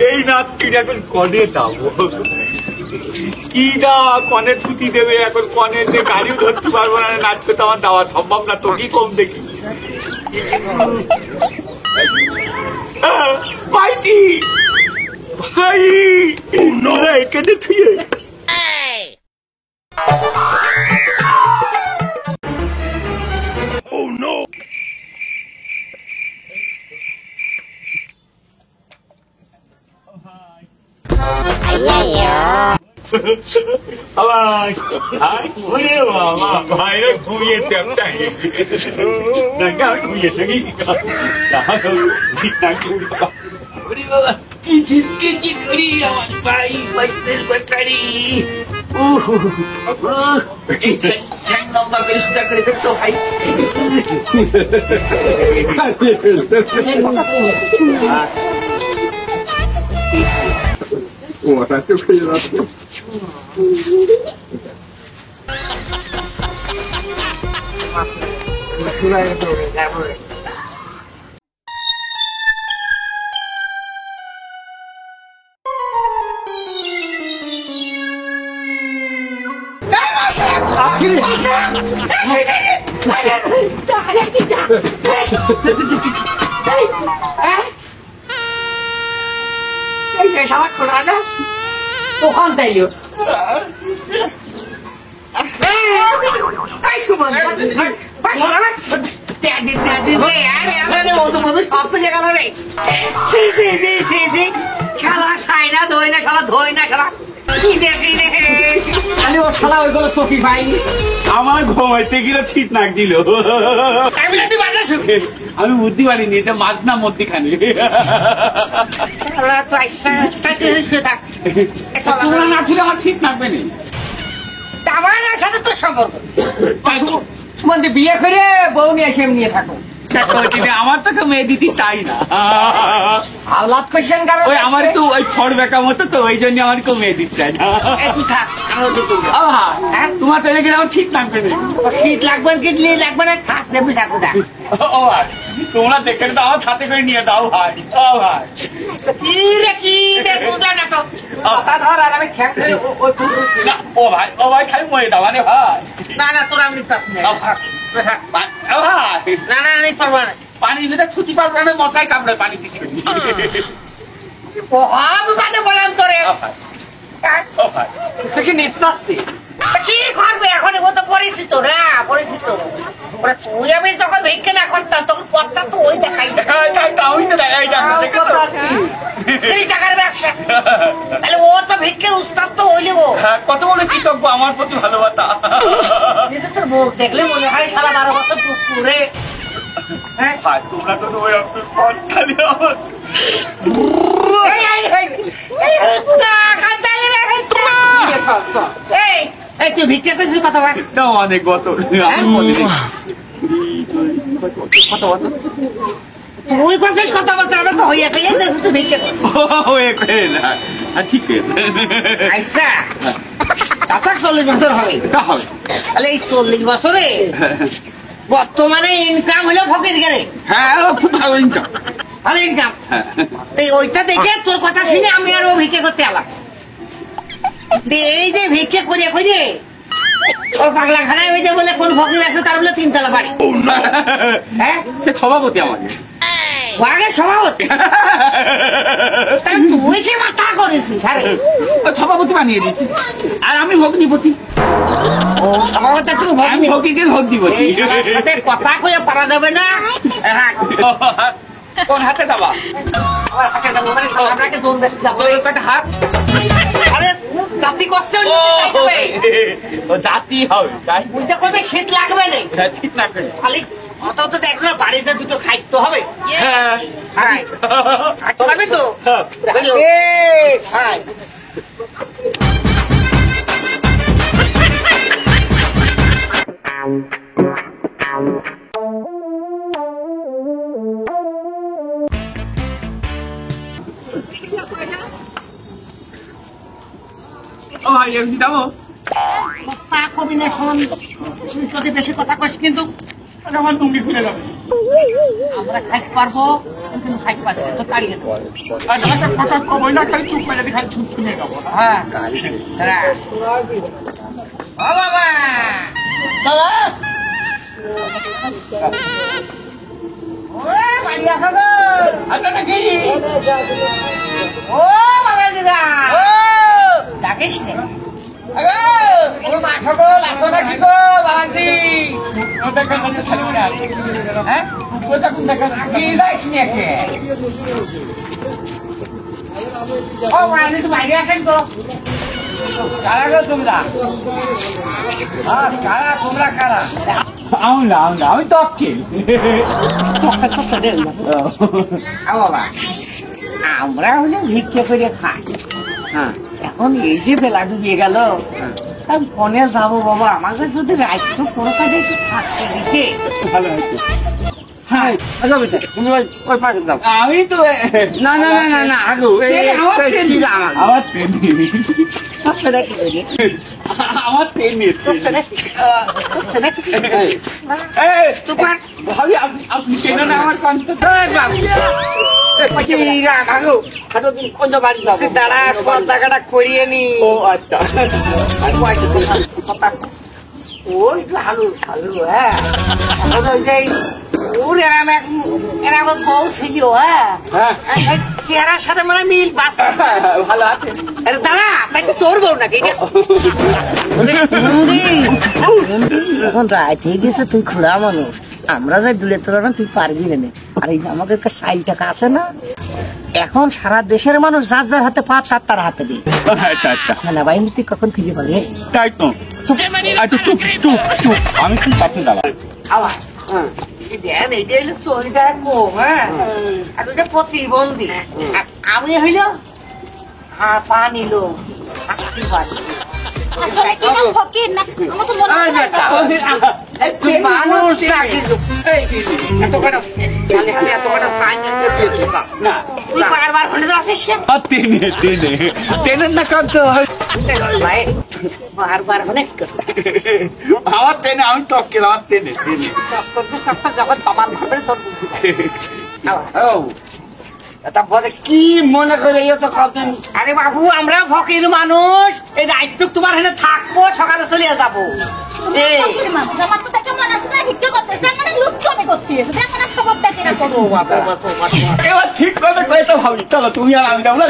এই নাতিটা এখন কনে যাবো, কি না কনে ছুটি দেবে, এখন কনে যে গাড়িও ধরতে পারবো না, নাচতে তো আমার দেওয়া সম্ভব না, তো কি কম দেখি পাইতি ভাই এখানে থুয়ে ওখান তাইও খেলা খাই না ধোয় না খেলা ধোয় না খেলা কি দেখি রে আমি ওর খেলা ওইগুলো চোখি পাইনি আমার ঘুমাইতে গেলে ঠিক নাকছিল আমি বুদ্ধি পারিনি এটা মাছ না মধ্যে খানি তোমরা না ছিল আমার ঠিক নাকবে নি আমার সাথে তো সম্পর্ক তোমাদের বিয়ে করে বউ নিয়ে এসে নিয়ে থাকো আমার তো কেউ মেয়ে দিতি তাই না আওলাদ কোয়েশ্চেন কারণ ওই আমার তো ওই ফড় বেকা মতো তো ওই জন্য আমার কেউ মেয়ে দিতে চাই না তোমার তো এদিকে আমার ঠিক লাগবে না শীত লাগবে কি লাগবে না থাক দেবে থাকো ও ভাই তোমরা দেখে তো আমার হাতে করে নিয়ে দাও ভাই ও ভাই কি রে বুঝলাম না তো কথা ধর আর আমি ঠ্যাং ধরে ও ভাই খাই মরে দাও মানে ভাই না তোরা আমি পাস না না আমি পারবো না পানি দিতে ছুটি পারবো না মশাই কামড়ে পানি দিচ্ছি আমি বললাম তোরে নিঃশ্বাসী কি করবে এখন ও তো পরিচিত না পরিচিত তুই আমি যখন ভিক্ষে না করতাম তখন কথা তো ওই দেখাই টাকার ব্যবসা তাহলে ও তো ভিক্ষের উস্তাদ তো হইলে ও কত বড় কৃতজ্ঞ আমার প্রতি ভালোবাসা তোর মুখ দেখলে মনে হয় সারা 12 বছর পুকুরে তোমরা তো ওই খালি তুই ভিক্ষা করছিস কথা অনেক গত তুই করছিস কত বছর আমরা তো হইয়া খাইয়া তুই ভিক্ষা করছিস ঠিক আচ্ছা তাতে 40 বছর হবে তাহলে এই 40 বছরে বর্তমানে ইনকাম হলো ফকির গেলে হ্যাঁ খুব ভালো ইনকাম ভালো ইনকাম ওইটা দেখে তোর কথা শুনে আমি আর ও ভিক্ষা করতে এলাম এই যে ভিক্ষা করিয়া করিয়ে ওই পাগলা খানায় ওই যে বলে কোন ফকির আছে তার বলে 3 তলা বাড়ি হ্যাঁ সে সভাপতি আমাকে আগে সভাপতি তুই কি মাথা করেছিস সভাপতি বানিয়ে দিচ্ছি আর আমি ভগ্নিপতি সভাপতি আমি ভগিকে ভগ্নিপতি সাথে কথা কয়ে পারা যাবে না কোন হাতে যাবা আমার হাতে যাবো মানে আপনাকে দৌড় বেশি যাবো হাত আরে জাতি করছে দাঁতি হবে তাই বুঝতে করবে শীত লাগবে না শীত লাগবে খালি অত তো দেখো না বাড়িতে দুটো খাইতে হবে হ্যাঁ খাবি তো খাই ও ভাই এমনি দাও তা কবি না সমান যদি বেশি কথা কইস কিন্তু আমার টুঙ্গি খুলে যাবে আমরা খাইতে পারবো কিন্তু খাইতে পারবে না, তো তাড়িয়ে দেবো। আর একটা কথা কবই না, খালি চুপ করে খালি চুপ শুনে যাবো। হ্যাঁ দাঁড়া। ও বাবা বাবা ও বাড়ি আসো গো। আচ্ছা নাকি ও বাবাজিরা ডাকিস নে। ও মা সকল আসো নাকি গো বাবাজি? দেখা যাচ্ছে খালি মনে আছে। হ্যাঁ কোথা কোন দেখা কি যাইস নি একে? ও বাবাজি তো বাইরে আসেন তো। কারা গো তোমরা? কারা তোমরা কারা? আমি তো অক্কে। বাবা আমরা হলে ভিক্ষে করে খাই। এখন এই যে বেলা ডুবিয়ে গেল, ফোনে যাবো বাবা, আমাকে যদি রাইস কোনো কাজে একটু থাকতে দিতে ভালো হয়েছে। হ্যাঁ আচ্ছা বেটা তুমি ওই পাশে যাও। আমি তো না না না না না আগু আমার ট্রেন ভাবি আপনি চেনেন না আমার কন্ত দাঁড়া সব জায়গাটা করিয়ে নি। ও আচ্ছা ওই ভালো ভালো হ্যাঁ ওই যে ওর এরম বউ ছিল হ্যাঁ চেহারার সাথে মানে মিল বাস ভালো আছে। আরে দাঁড়া তাই তো তোর বউ নাকি এটা? এখন রাত হয়ে গেছে, তুই খোলা মানুষ, আমরা যাই দূরে তোলা না, তুই পারবি না। আর এই যে আমাদের কাছে 4 টাকা আছে না, এখন সারা দেশের মানুষ যার যার হাতে পা তার হাতে দিই। আচ্ছা আচ্ছা সেনাবাহিনী তুই কখন খুঁজে পাবি? তাই তো আচ্ছা চুপ চুপ চুপ আমি খুব কাছে দাঁড়া। আবার দেন এইটা হইলো শহীদার কম হ্যাঁ আর ওইটা প্রতিবন্ধী। আর আমি হইল হাঁ পা নিল হাঁটতে পারি। মানুষ এত কটা না তুই বারবার ফোনে তো আসিস না? টেনের না কাঁদতে হয় বারবার ফোনে কি করতে আমার টেনে আমি টক আমার টেনে যখন তমাল ভাবে তোর কি মনে করে তো কদিন আরে বাবু আমরা ফকির মানুষ, এই দায়িত্ব তোমার এখানে থাকবো, সকালে চলে যাবো। এবার ঠিক করে কয়ে তো ভাবি চলো তুমি আর আমি যাবো না।